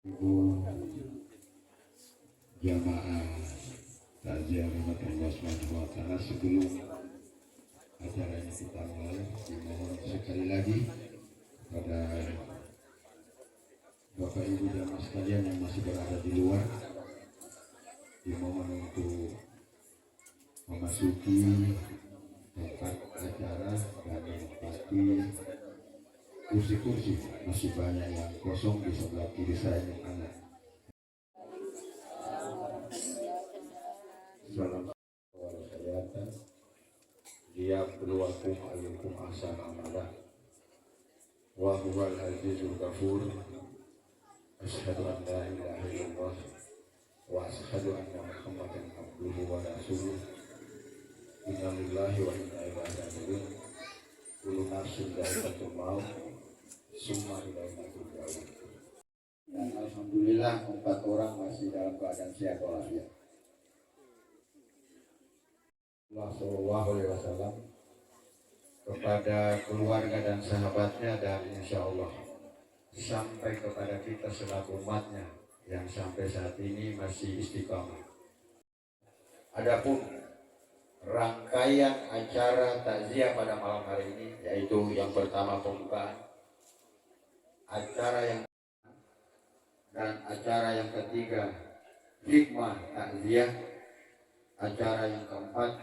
Ibu jamaah takziah rahmat Allah Subhanahu wa taala, sebelum acaranya kita mulai, dimohon sekali lagi pada Bapak Ibu jamaah sekalian yang masih berada di luar, dimohon untuk memasuki tempat acara dan menempati kursi-kursi. Masih banyak yang kosong di sebelah kiri saya yang kanan. Salam kesehatan, dia berwakum ayyukum ahsan amalah wa huwal azizul ghafur. Asyhadu an la ilaha illallah wa asyhadu anna Muhammadan abduhu wa rasuluh. Inna lillahi wa inna ilaihi raji'un. Kullu nafsin dha'iqatul maut, summa ilaina turja'un. Dan alhamdulillah 4 orang masih dalam keadaan sehat walafiat. Allah Shallallahu Alaihi Wasallam kepada keluarga dan sahabatnya, dan insya Allah sampai kepada kita selaku umatnya yang sampai saat ini masih istiqamah. Adapun rangkaian acara takziah pada malam hari ini, yaitu yang pertama pembukaan, acara yang dan acara yang ketiga hikmah takziah, acara yang keempat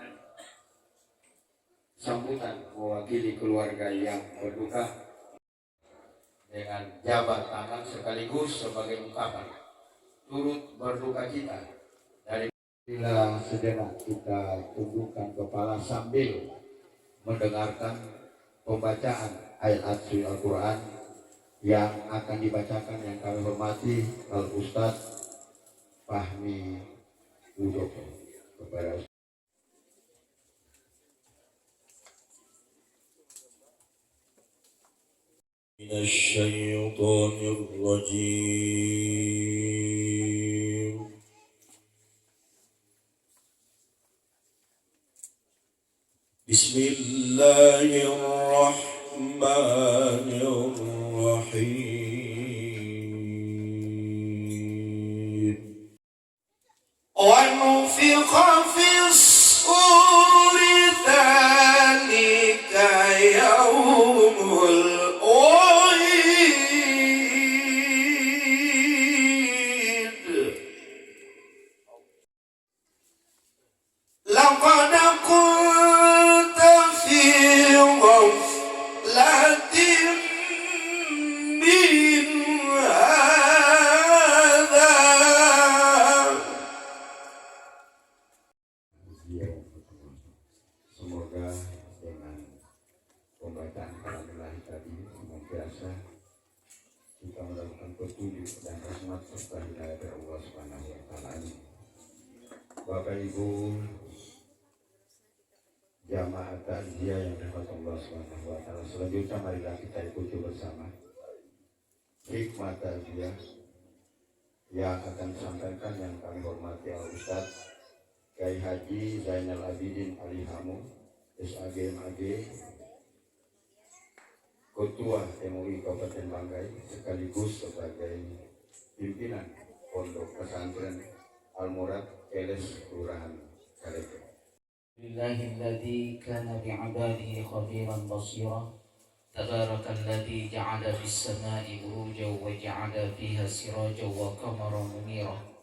sambutan mewakili keluarga yang berduka dengan jabat tangan sekaligus sebagai ungkapan turut berduka cita. Dari bila sejenak kita tundukkan kepala sambil mendengarkan pembacaan ayat suci Al-Quran yang akan dibacakan yang kami hormati Al-Ustadz Fahmi Udoko. Kepada Minasyaitonir rajim. Bismillahirrahmanirrahim. Wa nufikha fis suri dzalika yaumul semoga dengan pembacaan kalam-Ilahi tadi senantiasa kita mendapatkan petunjuk dan rahmat serta hidayah dari Allah Subhanahu wa taala. Bapak Ibu jamaah takziah yang dirahmati Allah Subhanahu wa taala, selanjutnya marilah kita ikuti bersama hikmah takziah yang akan disampaikan yang kami hormati Al-Ustadz Kiai Haji Zainal Abidin Ali Hamu, SAG MAG, Ketua MUI Kabupaten Banggai, sekaligus sebagai pimpinan Pondok Pesantren Al-Murad Keles Kelurahan Kaleke. Bismillahilladzi kana bi'ibadihi khabiran basira. Tabarakalladzi ja'ala fis sama'i burujan wa ja'ala fiha sirajan wa qamaran munira.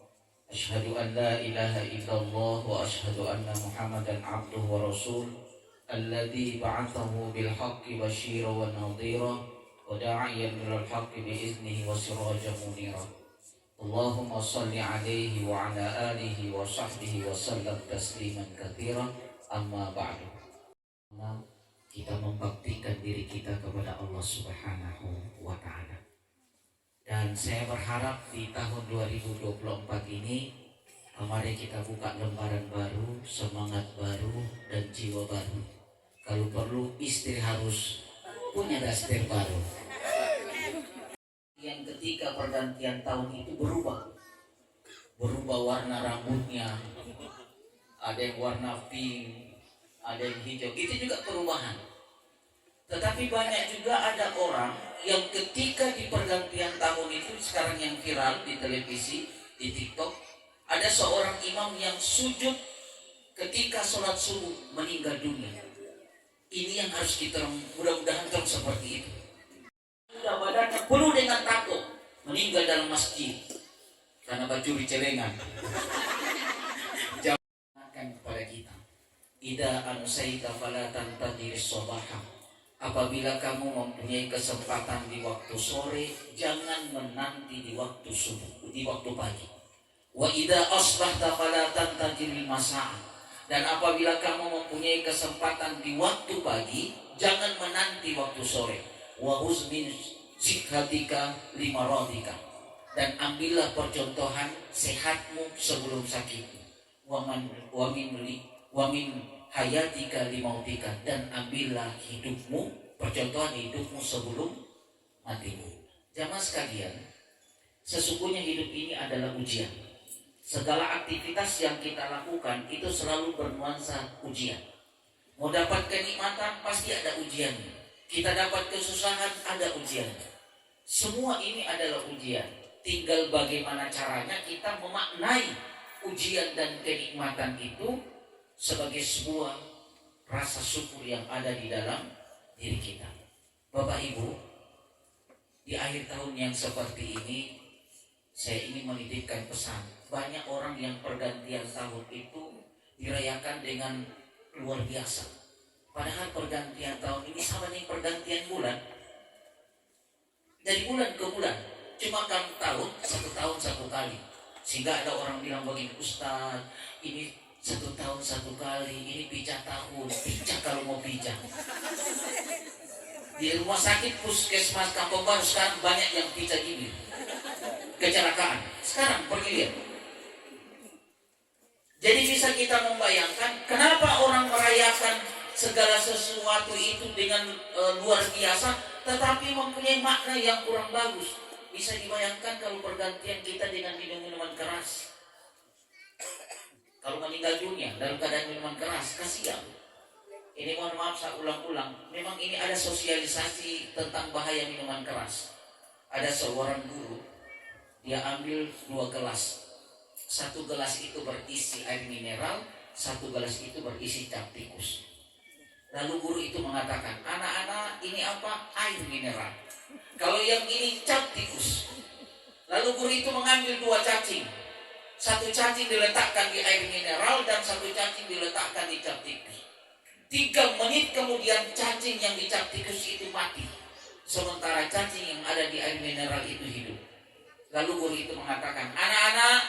Asyhadu an la ilaha illallah wa asyhadu anna Muhammadan abduhu wa rasul alladzi ba'athahu bil haqqi basyiran wa nadhira wa da'iyan ilal haqqi bi iznihi wa sirajan munira. Allahumma salli alaihi wa ala alihi wa sahbihi wa sallam tasliman katsiran. Amma ba'du. Kita membaktikan diri kita kepada Allah Subhanahu wa taala. Dan saya berharap di tahun 2024 ini mari kita buka lembaran baru, semangat baru dan jiwa baru. Kalau perlu istri harus punya daster baru. Yang ketika pergantian tahun itu berubah warna rambutnya, ada yang warna pink, ada yang hijau, itu juga perubahan. Tetapi banyak juga ada orang yang ketika di pergantian tahun itu, sekarang yang viral di televisi, di TikTok, ada seorang imam yang sujud ketika sholat subuh meninggal dunia. Ini yang harus kita mudah-mudahan terus seperti itu. Sudah badannya penuh dengan tato, meninggal dalam masjid karena bacuri celengan. Jangankan kepada kita, Ida amsayta fala tantadir sabaha. Apabila kamu mempunyai kesempatan di waktu sore, jangan menanti di waktu subuh, di waktu pagi. Wa ida asbahta fala tantadir masa'a. Dan apabila kamu mempunyai kesempatan di waktu pagi, jangan menanti waktu sore. Wa huzmin sikhatika limaradika. Dan ambillah percontohan sehatmu sebelum sakitmu. Wa min hayatika limautika. Dan ambillah hidupmu, percontohan hidupmu sebelum matimu. Jamaah sekalian, sesungguhnya hidup ini adalah ujian. Segala aktivitas yang kita lakukan itu selalu bernuansa ujian. Mau dapat kenikmatan pasti ada ujiannya. Kita dapat kesusahan ada ujiannya. Semua ini adalah ujian. Tinggal bagaimana caranya kita memaknai ujian dan kenikmatan itu sebagai sebuah rasa syukur yang ada di dalam diri kita. Bapak Ibu, di akhir tahun yang seperti ini saya ingin menitipkan pesan. Banyak orang yang pergantian tahun itu dirayakan dengan luar biasa. Padahal pergantian tahun ini sama dengan pergantian bulan. Dari bulan ke bulan. Cuma kan tahun satu kali. Sehingga ada orang bilang begini, Ustaz, ini 1 tahun 1 kali, ini pijat tahun. Pijat kalau mau pijat. Di rumah sakit puskesmas Kampung Baru sekarang banyak yang pijat ini. Kecelakaan. Sekarang pergi lihat. Jadi bisa kita membayangkan kenapa orang merayakan segala sesuatu itu dengan luar biasa, tetapi mempunyai makna yang kurang bagus. Bisa dibayangkan kalau pergantian kita dengan minum-minuman keras. Kalau meninggal dunia dalam keadaan minuman keras, kasihan. Ini mohon maaf saya ulang-ulang. Memang ini ada sosialisasi tentang bahaya minuman keras. Ada seorang guru, dia ambil 2 gelas. 1 gelas itu berisi air mineral, 1 gelas itu berisi cap tikus. Lalu guru itu mengatakan, anak-anak ini apa? Air mineral. Kalau yang ini cap tikus. Lalu guru itu mengambil 2 cacing. 1 cacing diletakkan di air mineral dan 1 cacing diletakkan di cap tikus. 3 menit kemudian cacing yang di cap tikus itu mati. Sementara cacing yang ada di air mineral itu hidup. Lalu guru itu mengatakan, anak-anak,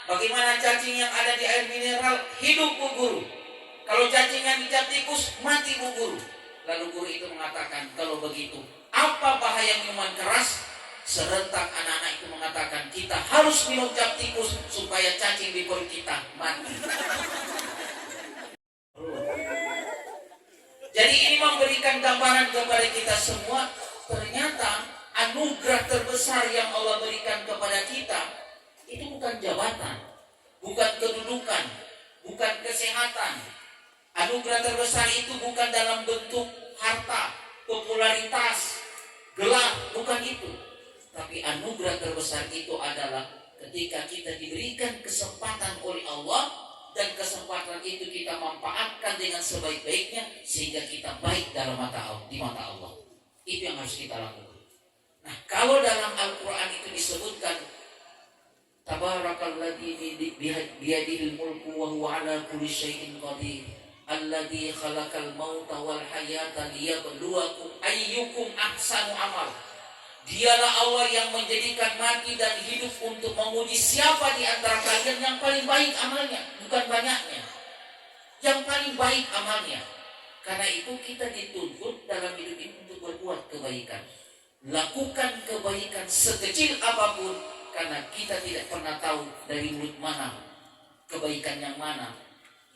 bagaimana cacing yang ada di air mineral? Hidup, Bu Guru. Kalau cacing yang di cap tikus, mati, Bu Guru. Lalu guru itu mengatakan, kalau begitu, apa bahaya minuman keras? Serentak anak-anak itu mengatakan, kita harus minum cap tikus supaya cacing di perut kita mati. Jadi ini memberikan gambaran kepada kita semua, ternyata anugerah terbesar yang Allah berikan kepada kita itu bukan jabatan, bukan kedudukan, bukan kesehatan. Anugerah terbesar itu bukan dalam bentuk harta, popularitas, gelar, bukan itu. Tapi anugerah terbesar itu adalah ketika kita diberikan kesempatan oleh Allah dan kesempatan itu kita manfaatkan dengan sebaik-baiknya sehingga kita baik dalam di mata Allah. Itu yang harus kita lakukan. Nah, kalau dalam Al-Quran itu disebutkan Tabarakalladzi biyadihil mulku wa huwa ala kulli syai'in qadir alladzi khalaqal mauta wal hayata liyabluwakum ayyukum ahsanu amal. Dialah Allah yang menjadikan mati dan hidup untuk menguji siapa di antara kalian yang paling baik amalnya, bukan banyaknya. Yang paling baik amalnya. Karena itu kita dituntut dalam hidup ini untuk berbuat kebaikan. Lakukan kebaikan sekecil apapun, karena kita tidak pernah tahu dari mulut mana kebaikan yang mana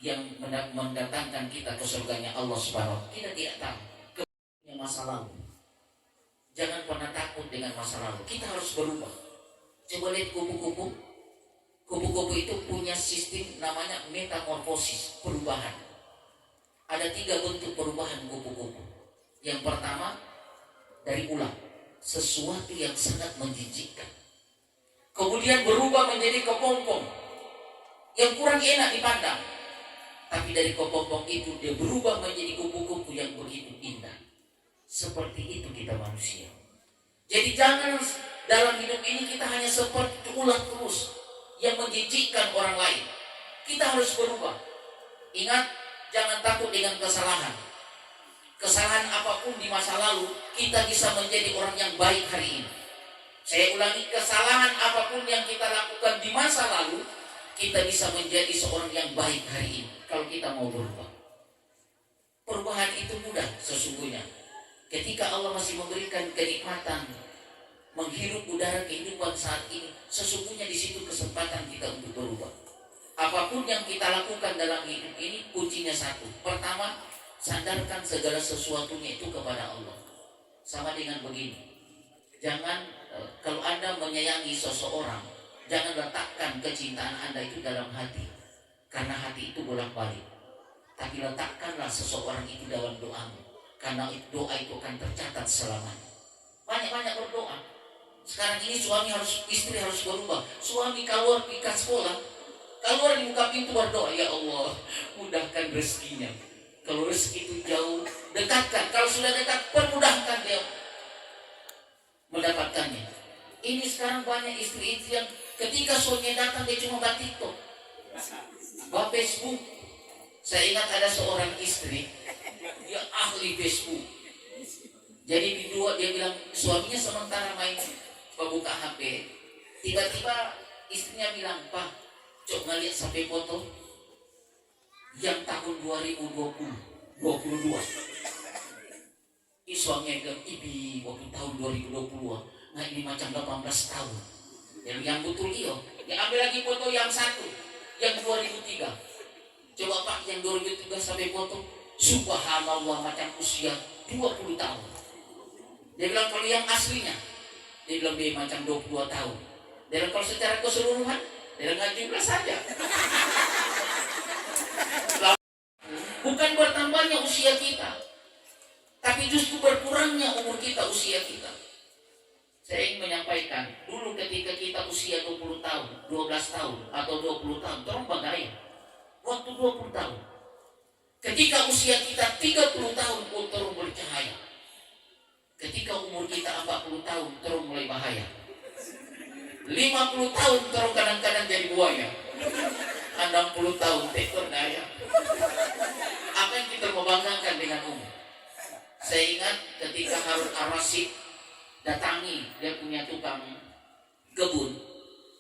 yang mendatangkan kita ke surganya Allah Subhanahu wa taala. Kita tidak tahu kebaikan masa lalu. Jangan pernah takut dengan masa lalu. Kita harus berubah. Coba lihat kupu-kupu. Kupu-kupu itu punya sistem namanya metamorfosis, perubahan. Ada 3 bentuk perubahan kupu-kupu. Yang pertama, dari ular, sesuatu yang sangat menjijikkan. Kemudian berubah menjadi kepompong yang kurang enak dipandang. Tapi dari kepompong itu dia berubah menjadi kupu-kupu yang begitu indah. Seperti itu kita manusia. Jadi jangan dalam hidup ini kita hanya seperti ular terus yang menjijikkan orang lain. Kita harus berubah. Ingat, jangan takut dengan kesalahan. Kesalahan apapun di masa lalu, kita bisa menjadi orang yang baik hari ini. Saya ulangi, kesalahan apapun yang kita lakukan di masa lalu, kita bisa menjadi seorang yang baik hari ini kalau kita mau berubah. Perubahan itu mudah sesungguhnya. Ketika Allah masih memberikan kenikmatan menghirup udara kehidupan saat ini, sesungguhnya di situ kesempatan kita untuk berubah. Apapun yang kita lakukan dalam hidup ini, kuncinya satu. Pertama, sandarkan segala sesuatunya itu kepada Allah. Sama dengan begini, jangan kalau Anda menyayangi seseorang, jangan letakkan kecintaan Anda itu dalam hati, karena hati itu bolak-balik. Tapi letakkanlah seseorang itu dalam doamu, karena doa itu akan tercatat selamanya. Banyak-banyak berdoa. Sekarang ini istri harus berubah. Suami keluar pergi ke sekolah, keluar di muka pintu berdoa, ya Allah, mudahkan rezekinya. Kalau rezeki itu jauh, dekatkan. Kalau sudah dekat, permudahkan dia mendapatkannya. Ini sekarang banyak istri-istri yang ketika suaminya datang dia cuma buat TikTok, buat Facebook. Saya ingat ada seorang istri, dia ahli Facebook. Jadi dia bilang suaminya sementara main buka HP, tiba-tiba istrinya bilang, Pak, coba lihat sampai foto yang tahun 2022. Suaminya bilang, Ibi, waktu tahun 2020, nah ini macam 18 tahun. Yang betul iyo. Ya ambil lagi foto yang satu, yang 2003. Coba Pak, yang 2003 sampai foto, subhanallah macam usia 20 tahun. Dia bilang kalau yang aslinya, dia bilang dia macam 22 tahun. Dia bilang kalau secara keseluruhan, dia bilang jumlah saja. Bukan bertambahnya usia kita, tapi justru berkurangnya umur kita, usia kita. Saya ingin menyampaikan, dulu ketika kita usia 20 tahun, 12 tahun, atau 20 tahun, terang bagaya. Waktu 20 tahun. Ketika usia kita 30 tahun, terang bercahaya. Ketika umur kita 40 tahun, terang mulai bahaya. 50 tahun, terang kadang-kadang jadi buaya. 60 tahun, tekor daya. Apa yang kita membanggakan dengan umur? Saya ingat ketika Harun Ar-Rasyid datangi dia punya tukang kebun.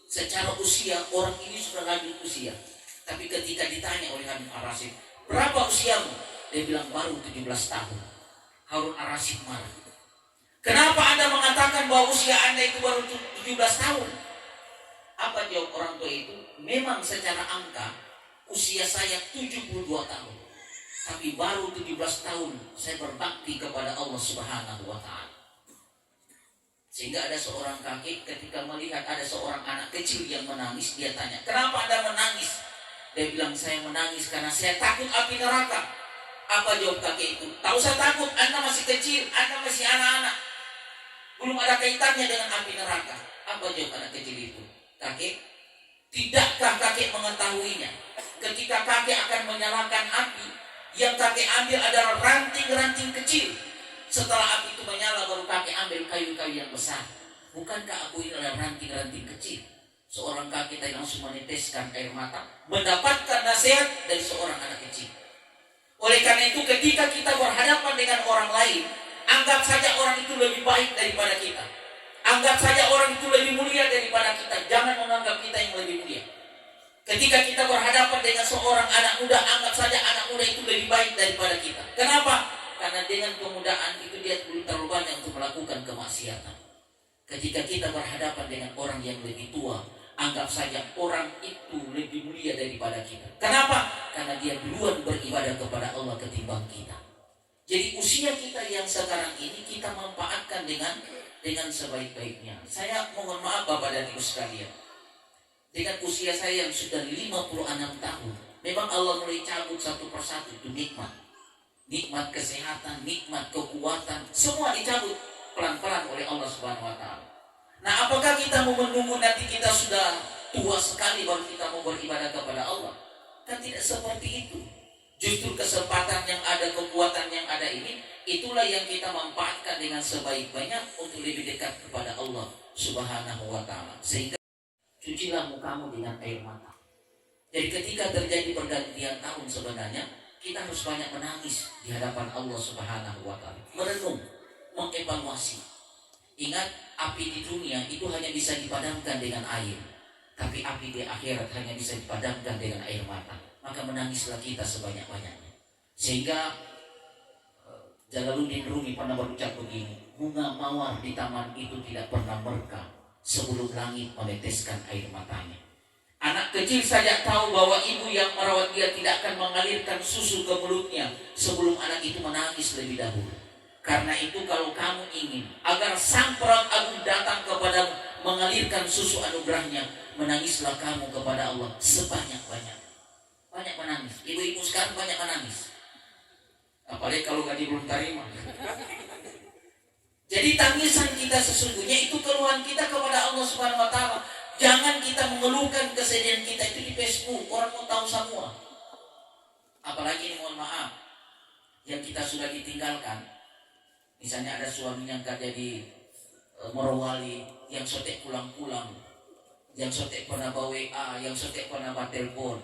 Secara usia orang ini sudah lanjut usia, tapi ketika ditanya oleh Harun Ar-Rasyid, berapa usiamu? Dia bilang baru 17 tahun. Harun Ar-Rasyid marah. Kenapa Anda mengatakan bahwa usia Anda itu baru 17 tahun? Apa jawab orang tua itu? Memang secara angka usia saya 72 tahun, tapi baru 17 tahun saya berbakti kepada Allah Subhanahu wa Ta'ala. Sehingga ada seorang kakek ketika melihat ada seorang anak kecil yang menangis, dia tanya, kenapa Anda menangis? Dia bilang, saya menangis karena saya takut api neraka. Apa jawab kakek itu? Tak usah takut, Anda masih kecil, Anda masih anak-anak, belum ada kaitannya dengan api neraka. Apa jawab anak kecil itu? Kakek, tidakkah kakek mengetahuinya? Ketika kakek akan menyalakan api, yang kakek ambil adalah ranting-ranting kecil. Setelah api itu menyala, baru kakek ambil kayu-kayu yang besar. Bukankah aku ini adalah ranting-ranting kecil? Seorang kakek tadi langsung meneteskan air mata, mendapatkan nasihat dari seorang anak kecil. Oleh karena itu, ketika kita berhadapan dengan orang lain, anggap saja orang itu lebih baik daripada kita. Anggap saja orang itu lebih mulia daripada kita. Jangan menganggap kita yang lebih mulia. Ketika kita berhadapan dengan seorang anak muda, anggap saja anak muda itu lebih baik daripada kita. Kenapa? Karena dengan kemudaan itu dia belum terlalu banyak untuk melakukan kemaksiatan. Ketika kita berhadapan dengan orang yang lebih tua, anggap saja orang itu lebih mulia daripada kita. Kenapa? Karena dia duluan beribadah kepada Allah ketimbang kita. Jadi usia kita yang sekarang ini kita manfaatkan dengan sebaik-baiknya. Saya mohon maaf Bapak dan Ibu sekalian, dengan usia saya yang sudah 56 tahun, memang Allah mulai cabut satu persatu itu nikmat. nikmat kesehatan, nikmat kekuatan, semua dicabut pelan-pelan oleh Allah Subhanahu wa taala. Nah, apakah kita mau menunggu nanti kita sudah tua sekali baru kita mau beribadah kepada Allah? Kan tidak seperti itu. Justru kesempatan yang ada, kekuatan yang ada ini, itulah yang kita manfaatkan dengan sebaik-baiknya untuk lebih dekat kepada Allah Subhanahu wa taala. Sehingga cucilah mukamu dengan air mata. Jadi ketika terjadi pergantian tahun sebenarnya kita harus banyak menangis di hadapan Allah Subhanahu wa taala. Merenung, mengevaluasi. Ingat, api di dunia itu hanya bisa dipadamkan dengan air. Tapi api di akhirat hanya bisa dipadamkan dengan air mata. Maka menangislah kita sebanyak-banyaknya. Sehingga Jalaluddin Rumi pernah berucap begini, bunga mawar di taman itu tidak pernah merka sebelum langit meneteskan air matanya. Anak kecil saja tahu bahwa ibu yang merawat dia tidak akan mengalirkan susu ke mulutnya sebelum anak itu menangis lebih dahulu. Karena itu kalau kamu ingin agar sang perang agung datang kepadamu mengalirkan susu anugerahnya, menangislah kamu kepada Allah sebanyak-banyak. Banyak menangis. Ibu-ibu sekarang banyak menangis. Apalagi kalau gaji belum terima. Jadi tangisan kita sesungguhnya itu keluhan kita kepada Allah Subhanahu wa taala. Jangan kita mengeluhkan kesedihan kita itu di Facebook, orang mau tahu semua. Apalagi ini mohon maaf, yang kita sudah ditinggalkan. Misalnya ada suami yang kerja di Morowali, yang sotek pulang-pulang, yang sotek pernah bawa WA, yang sotek pernah bawa telepon.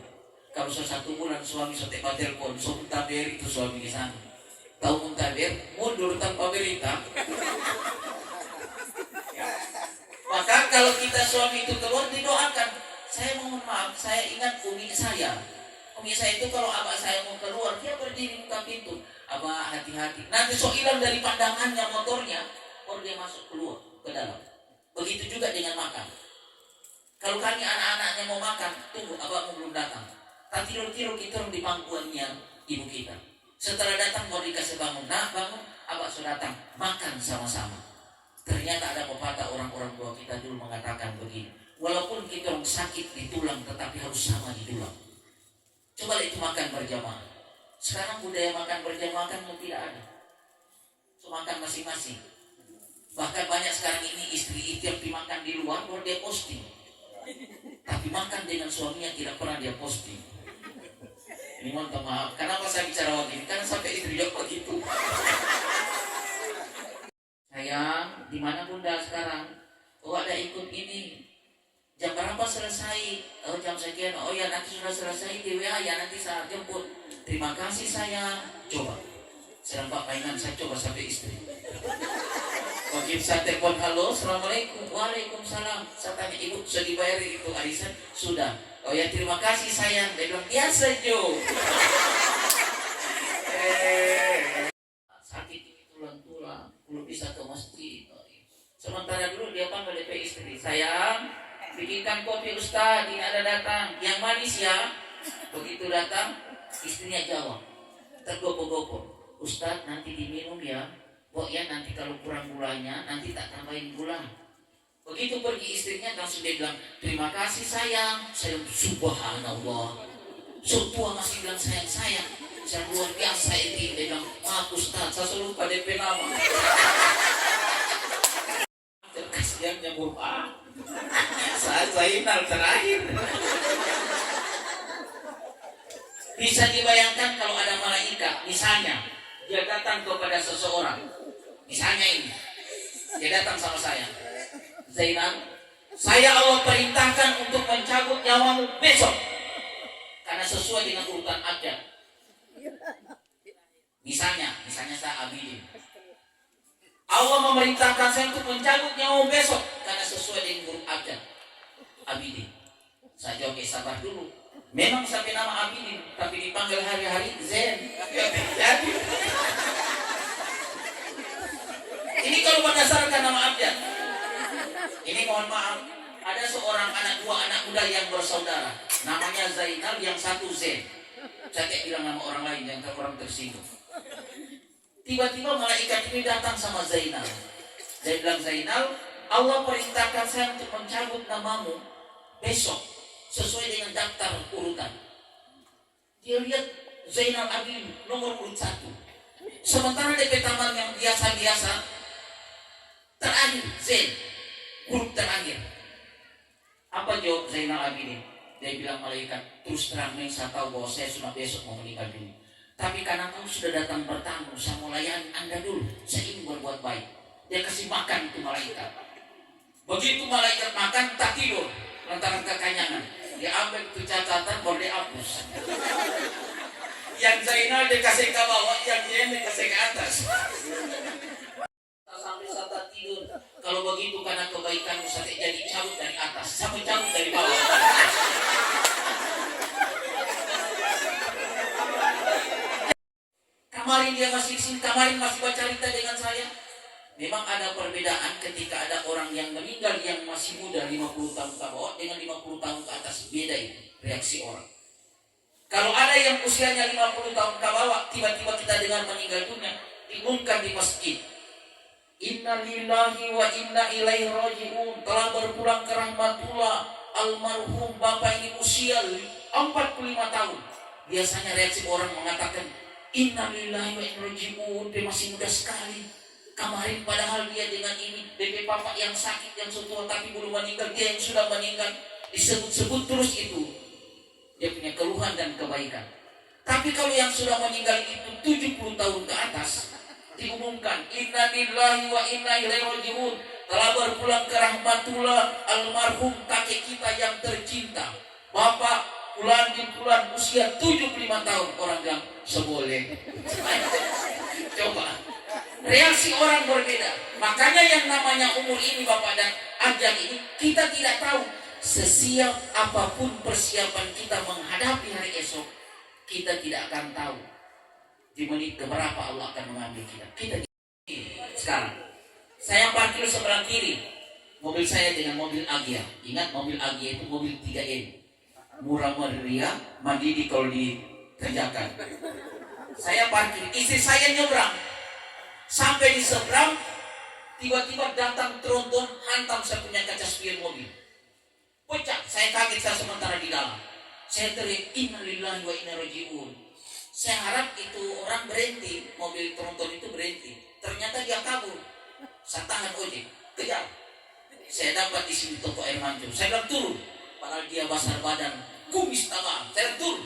Kalau 1 bulan suami sotek bawa telepon, so muntaber itu suami di sana. Tahu muntaber, mundur tanpa berita. Maka kalau kita suami itu keluar didoakan. Saya mohon maaf, saya ingat umi saya. Umi saya itu kalau abah saya mau keluar, dia berdiri buka pintu. Abah hati-hati. Nanti so hilang dari pandangannya motornya, baru dia masuk keluar ke dalam. Begitu juga dengan makan. Kalau kami anak-anaknya mau makan, tunggu abah belum datang. Tak tidur-tidur kita di pangkuannya ibu kita. Setelah datang baru dikasih bangun. Nah bangun, abah sudah datang, makan sama-sama. Ternyata ada pepatah orang-orang tua kita dulu mengatakan begini, walaupun kita orang sakit di tulang tetapi harus sama di tulang. Coba itu makan berjamaah. Sekarang budaya makan berjamaah kan tidak ada. So makan masing-masing. Bahkan banyak sekarang ini istri yang dimakan di luar baru dia posting. Tapi makan dengan suaminya tidak pernah dia posting. Ini mohon maaf. Kenapa saya bicara begini? Karena sampai istri dia begitu. Sayang, di mana bunda sekarang? Oh ada ikut ini. Jam berapa selesai? Oh jam sekian. Oh ya nanti sudah selesai di WA ya nanti saya jemput. Terima kasih sayang. Coba. Sedang Pak Mainan saya coba sampai istri. Begitu saya telepon, halo, assalamualaikum, waalaikumsalam. Saya tanya ibu sudah dibayar itu arisan? Sudah. Oh ya terima kasih sayang. Dia bilang biasa Jo. Sakit ini tulang-tulang, belum bisa ke masjid. Sementara dulu dia panggil DP istri, sayang, bikinkan kopi Ustaz, ini ada datang, yang manis ya. Begitu datang, istrinya jawab, tergopoh-gopoh, Ustaz nanti diminum ya. Pok ya nanti kalau kurang gulanya, nanti tak tambahin gula. Begitu pergi istrinya langsung dia bilang, terima kasih sayang. Saya subhanallah, setua masih bilang sayang-sayang. Saya luar biasa ini. Dia bilang, maaf Ustaz, saya selalu lupa DP nama. Kasihannya bapak. Saat Zainal terakhir. Bisa dibayangkan kalau ada malaikat, misalnya dia datang kepada seseorang, misalnya ini, dia datang sama saya, Zainal, saya Allah perintahkan untuk mencabut nyawamu besok karena sesuai dengan urutan ajal. Misalnya saya Abidin, Allah memerintahkan saya untuk mencabut nyawamu besok karena sesuai dengan urut ajal. Abidin, saya jawab sabar dulu. Memang sampai nama Abidin, tapi dipanggil hari-hari Zen. Jadi ini kalau berdasarkan nama abjad. Ini mohon maaf, ada seorang dua anak muda yang bersaudara, namanya Zainal, yang satu Zen. Saya tidak bilang nama orang lain yang orang tersinggung. Tiba-tiba malaikat ini datang sama Zainal. Dia bilang, Zainal, Allah perintahkan saya untuk mencabut namamu besok sesuai dengan daftar urutan. Dia lihat Zainal Abidin nomor urut 1. Sementara DP taman yang biasa-biasa terakhir Zain, grup terakhir. Apa jawab Zainal Abidin? Dia bilang, malaikat, terus terang nih saya tahu bahwa saya sudah besok mau meninggal dunia. Tapi karena kau sudah datang bertamu, saya mau layani Anda dulu. Saya ingin berbuat baik. Dia kasih makan itu malaikat. Begitu malaikat makan, tak tidur lantaran kekenyangan. Dia ambil itu catatan, baru dia hapus. Yang Zainal dia kasih ke bawah, yang dia kasih ke atas. Sampai saat tidur. Kalau begitu karena kebaikanmu saya jadi cabut dari atas, sampai cabut dari bawah. Kemarin dia masih di sini, kemarin masih baca cerita dengan saya. Memang ada perbedaan ketika ada orang yang meninggal yang masih muda 50 tahun ke bawah dengan 50 tahun ke atas, beda itu reaksi orang. Kalau ada yang usianya 50 tahun ke bawah, tiba-tiba kita dengar meninggal dunia, diumumkan di masjid, Inna lillahi wa inna ilaihi raji'un, telah berpulang ke rahmatullah almarhum bapak ini usia 45 tahun. Biasanya reaksi orang mengatakan, Inna lillahi wa inna raji'un, dia masih muda sekali. Kemarin padahal dia dengan ini, DP bapak yang sakit, yang setua tapi belum meninggal, dia yang sudah meninggal. Disebut-sebut terus itu dia punya keluhan dan kebaikan. Tapi kalau yang sudah meninggal itu 70 tahun ke atas, diumumkan, Inna lillahi wa inna ilaihi raji'un, telah berpulang ke rahmatullah almarhum kakek kita yang tercinta, bapak Fulan bin Fulan usia 75 tahun. Orang bilang seboleh. Coba reaksi orang berbeda. Makanya yang namanya umur ini Bapak dan ajal ini, kita tidak tahu. Sesiap apapun persiapan kita menghadapi hari esok, kita tidak akan tahu di menit keberapa Allah akan mengambil kita. Sekarang saya parkir sebelah kiri mobil saya dengan mobil Agya. Ingat mobil Agya itu mobil 3M, murah meriah, mandiri kalau dikerjakan. Saya parkir, istri saya nyebrang. Sampai di seberang, tiba-tiba datang tronton hantam saya punya kaca spion mobil. Pecah, saya kaget, saya sementara di dalam. Saya teriak, Inna lillahi wa inna raji'un. Saya harap itu orang berhenti, mobil tronton itu berhenti. Ternyata dia kabur. Saya tahan ojek, kejar. Saya dapat di sini toko air mancur. Saya bilang turun, padahal dia basah badan, kumis tabang. Saya turun.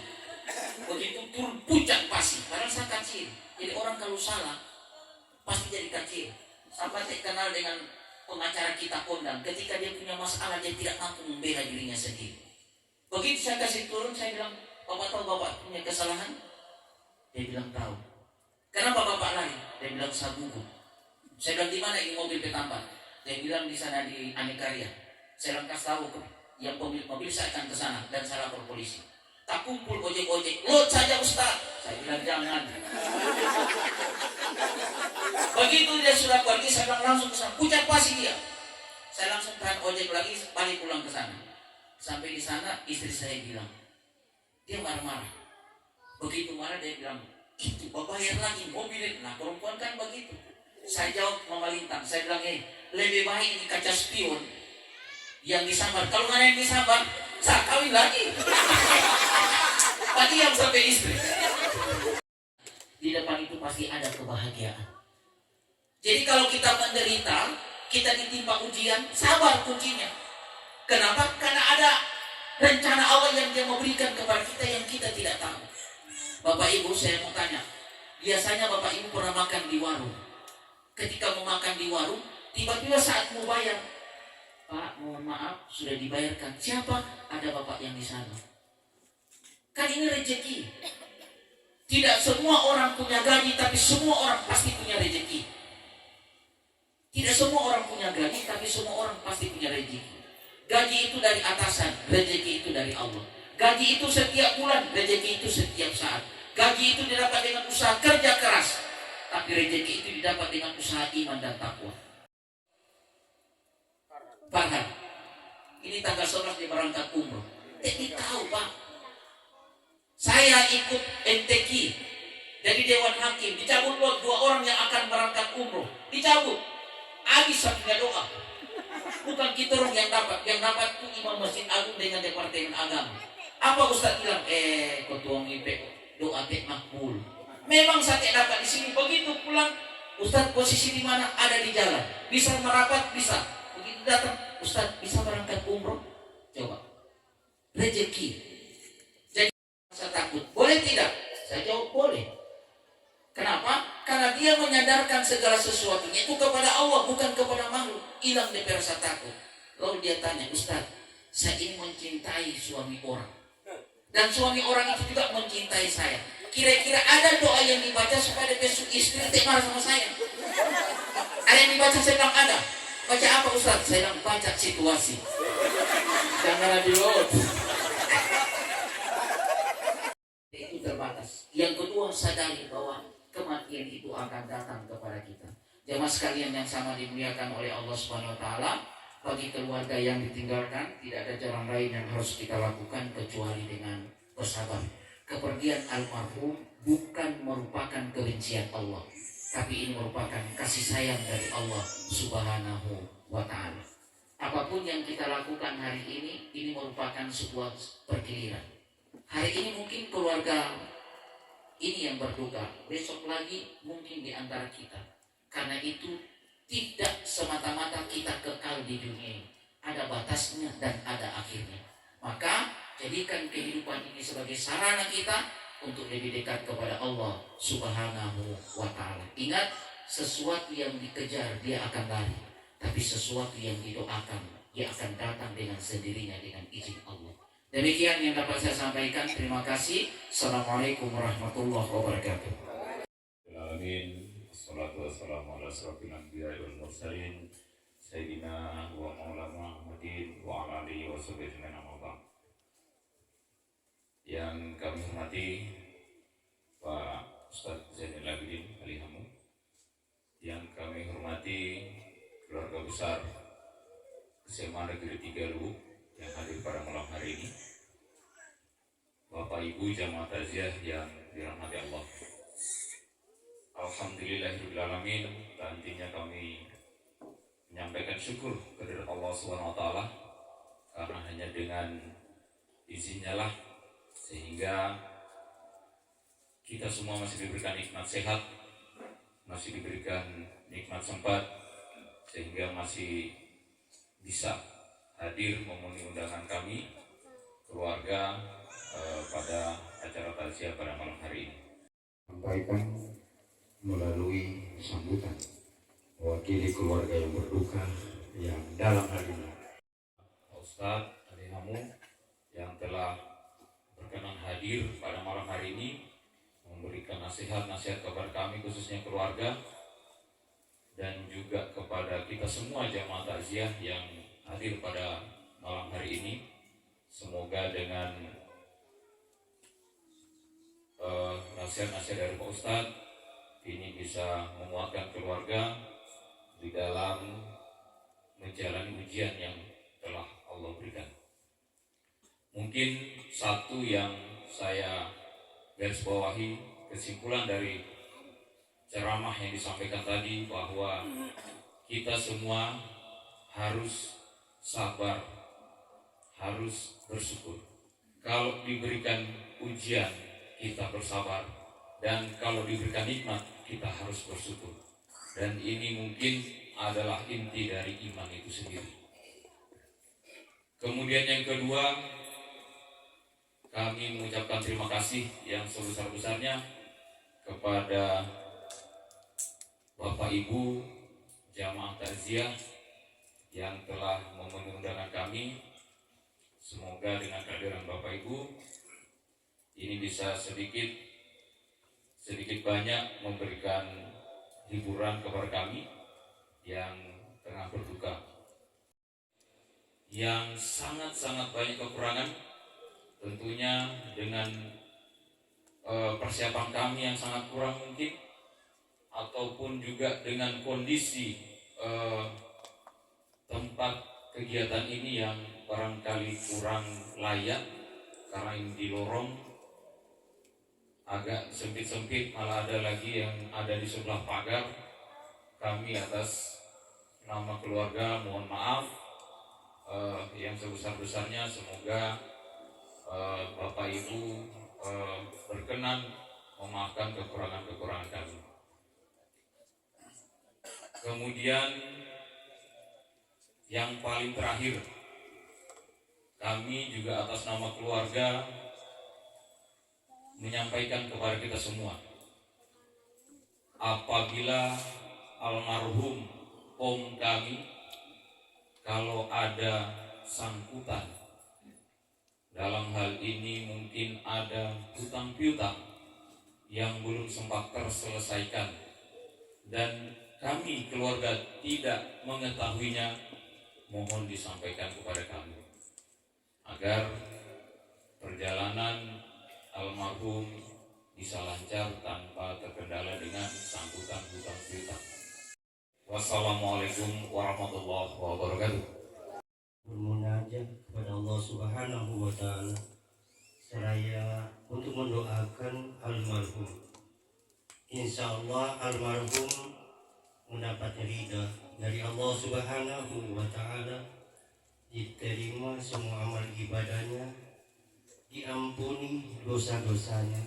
Begitu turun, puncak pasti. Padahal saya kecil. Jadi orang kalau salah pasti jadi kecil. Sampai saya kenal dengan pengacara kita kondang. Ketika dia punya masalah, dia tidak mampu membela dirinya sendiri. Begitu saya kasih turun, saya bilang, Bapak tahu Bapak punya kesalahan? Dia bilang tahu. Kenapa Bapak lari? Dia bilang saya gugup. Saya bilang di mana ini mobil petampak? Dia bilang di sana di Anekaria. Saya bilang kasih tahu yang pemilik mobil, saya akan ke sana dan saya lapor polisi. Tak kumpul ojek-ojek, load saja Ustaz. Saya bilang jangan. Begitu dia sudah pergi, saya bilang langsung ke sana, pucat pasti dia. Saya langsung tahan ojek lagi, balik pulang ke sana. Sampai di sana istri saya bilang, dia marah-marah. Begitu marah dia bilang, itu bayar lagi mobilnya. Nah perempuan kan begitu. Saya jawab memalintang, saya bilang, lebih baik ini kaca spion yang disambar. Kalau mana yang disambar, saya kawin lagi. Tadi yang sampai istri. Di depan itu pasti ada kebahagiaan. Jadi kalau kita menderita, kita ditimpa ujian, sabar kuncinya. Kenapa? Karena ada rencana Allah yang dia memberikan kepada kita yang kita tidak tahu. Bapak Ibu, saya mau tanya, biasanya Bapak Ibu pernah makan di warung. Ketika mau makan di warung, tiba-tiba saat mau bayar, Pak, mohon maaf, sudah dibayarkan. Siapa? Ada Bapak yang di sana. Kan ini rezeki. Tidak semua orang punya gaji, tapi semua orang pasti punya rezeki. Tidak semua orang punya gaji, tapi semua orang pasti punya rezeki. Gaji itu dari atasan, rezeki itu dari Allah. Gaji itu setiap bulan, rezeki itu setiap saat. Gaji itu didapat dengan usaha kerja keras, tapi rezeki itu didapat dengan usaha iman dan takwa. Farhan, ini tanggal 11 dia berangkat umroh. Jadi tahu Pak, saya ikut MTQ dari Dewan Hakim, dicabut dua orang yang akan berangkat umroh, dicabut. Habis satunya doa. Bukan kita orang yang dapat itu Imam Masjid Agung dengan Departemen Agama. Apa Ustaz bilang? Ketua MIP doa tek makbul. Memang saya tidak dapat di sini. Begitu pulang, Ustadz posisi di mana? Ada di jalan. Bisa merapat, bisa. Begitu datang, Ustadz bisa berangkat umroh? Coba. Rezeki. Jadi saya takut. Boleh tidak? Saya jawab boleh. Kenapa? Karena dia menyadarkan segala sesuatunya itu kepada Allah, bukan kepada makhluk. Hilang dari rasa takut. Lalu dia tanya, Ustadz, saya ini mencintai suami orang. Dan suami orang itu juga mencintai saya. Kira-kira ada doa yang dibaca supaya besok istri tidak marah sama saya? Ada yang dibaca? Saya bilang ada. Baca apa Ustaz? Saya bilang baca situasi. Jangan di-load. Itu terbatas. Yang kedua, sadari bahwa kematian itu akan datang kepada kita. Jamaah sekalian yang sama dimuliakan oleh Allah Subhanahu wa taala, bagi keluarga yang ditinggalkan tidak ada jalan lain yang harus kita lakukan kecuali dengan bersabar. Kepergian almarhum bukan merupakan kebencian Allah, tapi ini merupakan kasih sayang dari Allah Subhanahu wa taala. Apapun yang kita lakukan hari ini merupakan sebuah pergiliran. Hari ini mungkin keluarga ini yang berduka, besok lagi mungkin di antara kita. Karena itu tidak semata-mata kita kekal di dunia ini. Ada batasnya dan ada akhirnya. Maka jadikan kehidupan ini sebagai sarana kita untuk lebih dekat kepada Allah Subhanahu wa taala. Ingat, sesuatu yang dikejar dia akan lari, tapi sesuatu yang didoakan dia akan datang dengan sendirinya dengan izin Allah. Demikian yang dapat saya sampaikan. Terima kasih. Assalamualaikum warahmatullahi wabarakatuh. Amin. Assalatu wassalamu ala asrafil anbiya'i wal mursalin Sayyidina wa maulana Muhammadin wa ala alihi wa sahbihi ajma'in, amma ba'd. Yang kami hormati Pak Ustadz Zainal Abidin Alihamu, yang kami hormati keluarga besar SMA Negeri 3 Luwu yang hadir pada malam hari ini, Bapak Ibu jamaah takziah yang dirahmati Allah. Alhamdulillahirrahmanirrahim. Nantinya kami menyampaikan syukur kepada Allah SWT, karena hanya dengan izinnya lah sehingga kita semua masih diberikan nikmat sehat, masih diberikan nikmat sempat, sehingga masih bisa hadir memenuhi undangan kami keluarga pada acara takziah pada malam hari ini. Sampaikan melalui sambutan mewakili keluarga yang berduka yang dalam hal ini Ustadz Alihamu yang telah berkenan hadir pada malam hari ini memberikan nasihat-nasihat kepada kami khususnya keluarga dan juga kepada kita semua jamaah takziah yang hadir pada malam hari ini. Semoga dengan nasihat-nasihat dari Pak Ustadz ini bisa menguatkan keluarga di dalam menjalani ujian yang telah Allah berikan. Mungkin satu yang saya garis bawahi kesimpulan dari ceramah yang disampaikan tadi, bahwa kita semua harus sabar, harus bersyukur. Kalau diberikan ujian kita bersabar, dan kalau diberikan nikmat kita harus bersyukur. Dan ini mungkin adalah inti dari iman itu sendiri. Kemudian yang kedua, kami mengucapkan terima kasih yang sebesar-besarnya kepada Bapak Ibu jamaah takziah yang telah memenuhi undangan kami. Semoga dengan kehadiran Bapak Ibu ini bisa sedikit banyak memberikan hiburan kepada kami yang tengah berduka, yang sangat-sangat banyak kekurangan. Tentunya dengan persiapan kami yang sangat kurang mungkin, ataupun juga dengan kondisi tempat kegiatan ini yang barangkali kurang layak karena ini di lorong agak sempit-sempit, malah ada lagi yang ada di sebelah pagar. Kami atas nama keluarga mohon maaf yang sebesar-besarnya. Semoga Bapak Ibu berkenan memaafkan kekurangan-kekurangan kami. Kemudian yang paling terakhir, kami juga atas nama keluarga menyampaikan kepada kita semua, apabila almarhum om kami kalau ada sangkutan dalam hal ini, mungkin ada hutang piutang yang belum sempat terselesaikan dan kami keluarga tidak mengetahuinya, mohon disampaikan kepada kami agar perjalanan almarhum bisa lancar tanpa terkendala dengan sangkutan hutang piutang. Wassalamualaikum warahmatullahi wabarakatuh. Bermunajat kepada Allah Subhanahu wa Ta'ala seraya untuk mendoakan almarhum. Insya Allah almarhum mendapat ridha dari Allah Subhanahu wa Ta'ala, diterima semua amal ibadahnya, diampuni dosa-dosanya,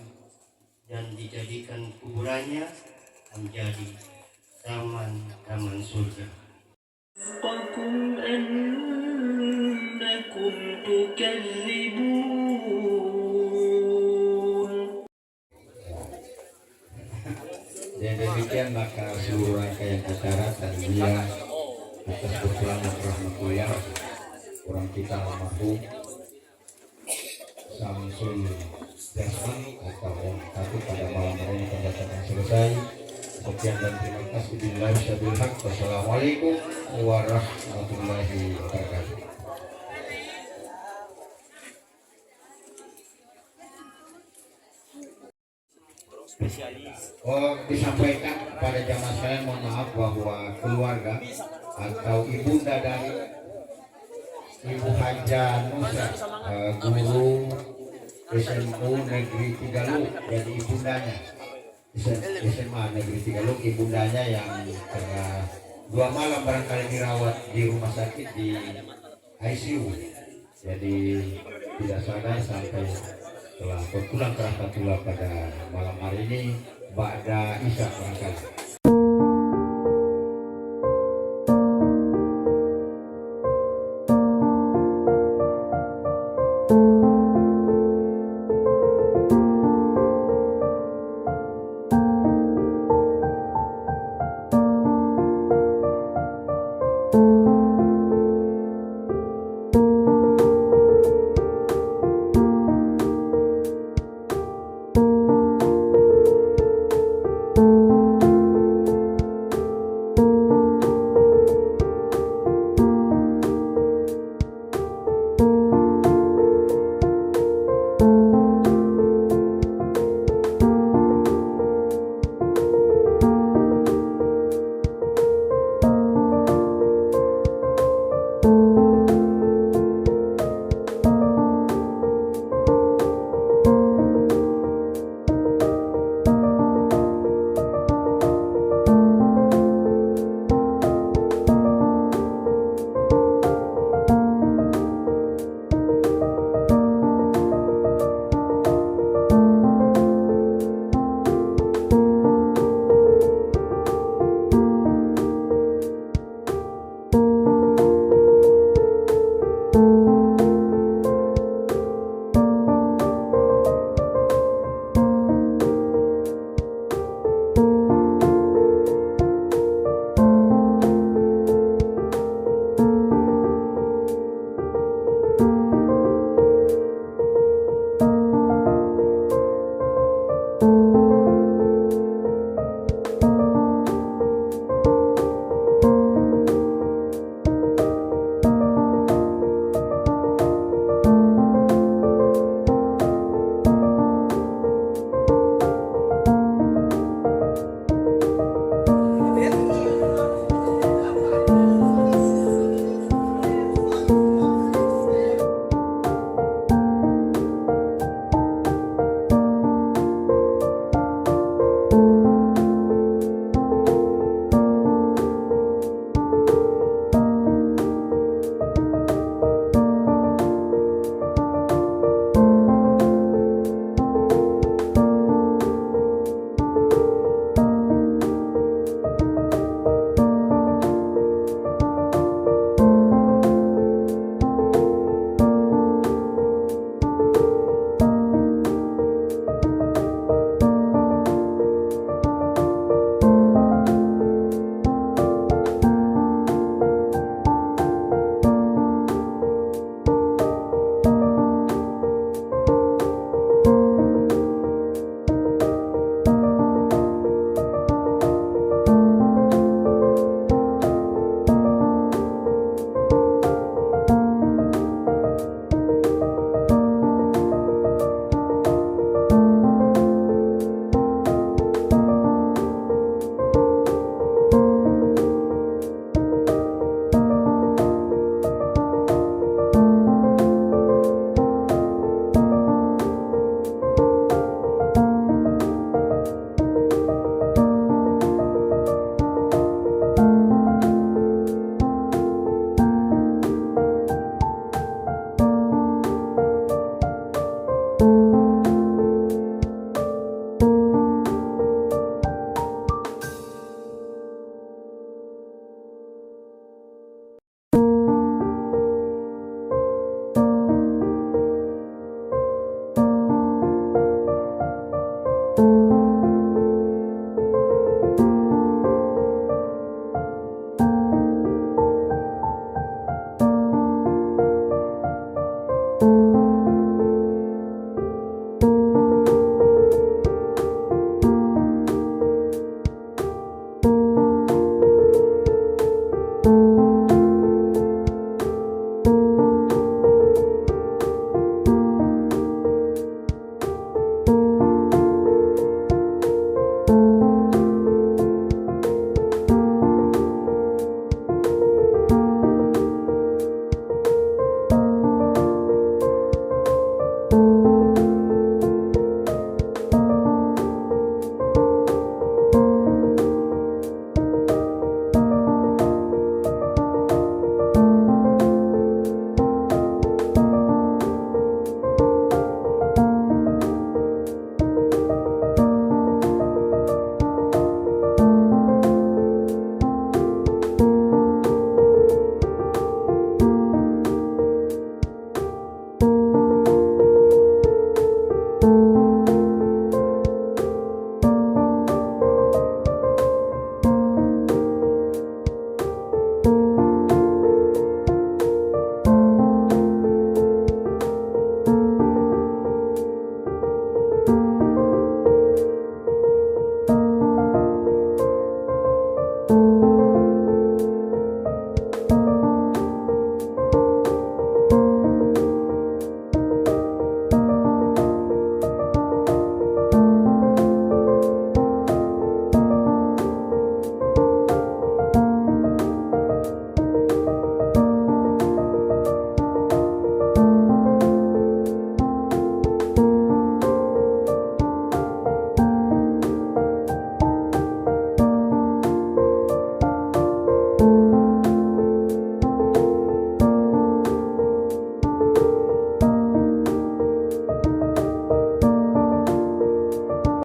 dan dijadikan kuburannya menjadi taman-taman surga. أنكم تكذبون. Dan demikian maka seluruh rangkaian acara takziah atas berpulangan rahmatullah orang kita almarhum Samsul Jasman atau Om Tatu pada malam hari ini akan selesai. Sekian dan terima kasih. Billahi syaitanir rajim. Wassalamualaikum warahmatullahi wabarakatuh. Disampaikan kepada jamaah saya, mohon maaf bahwa keluarga atau ibunda dari Ibu Haja Nusa, guru SMU Negeri Tigaluk, jadi ibundanya SMA Negeri Tigaluk, ibundanya yang pernah 2 malam barangkali dirawat di rumah sakit di ICU, jadi tidak sadar sampai telah berpulang ke rahmatullah pada malam hari ini ba'da isya barangkali.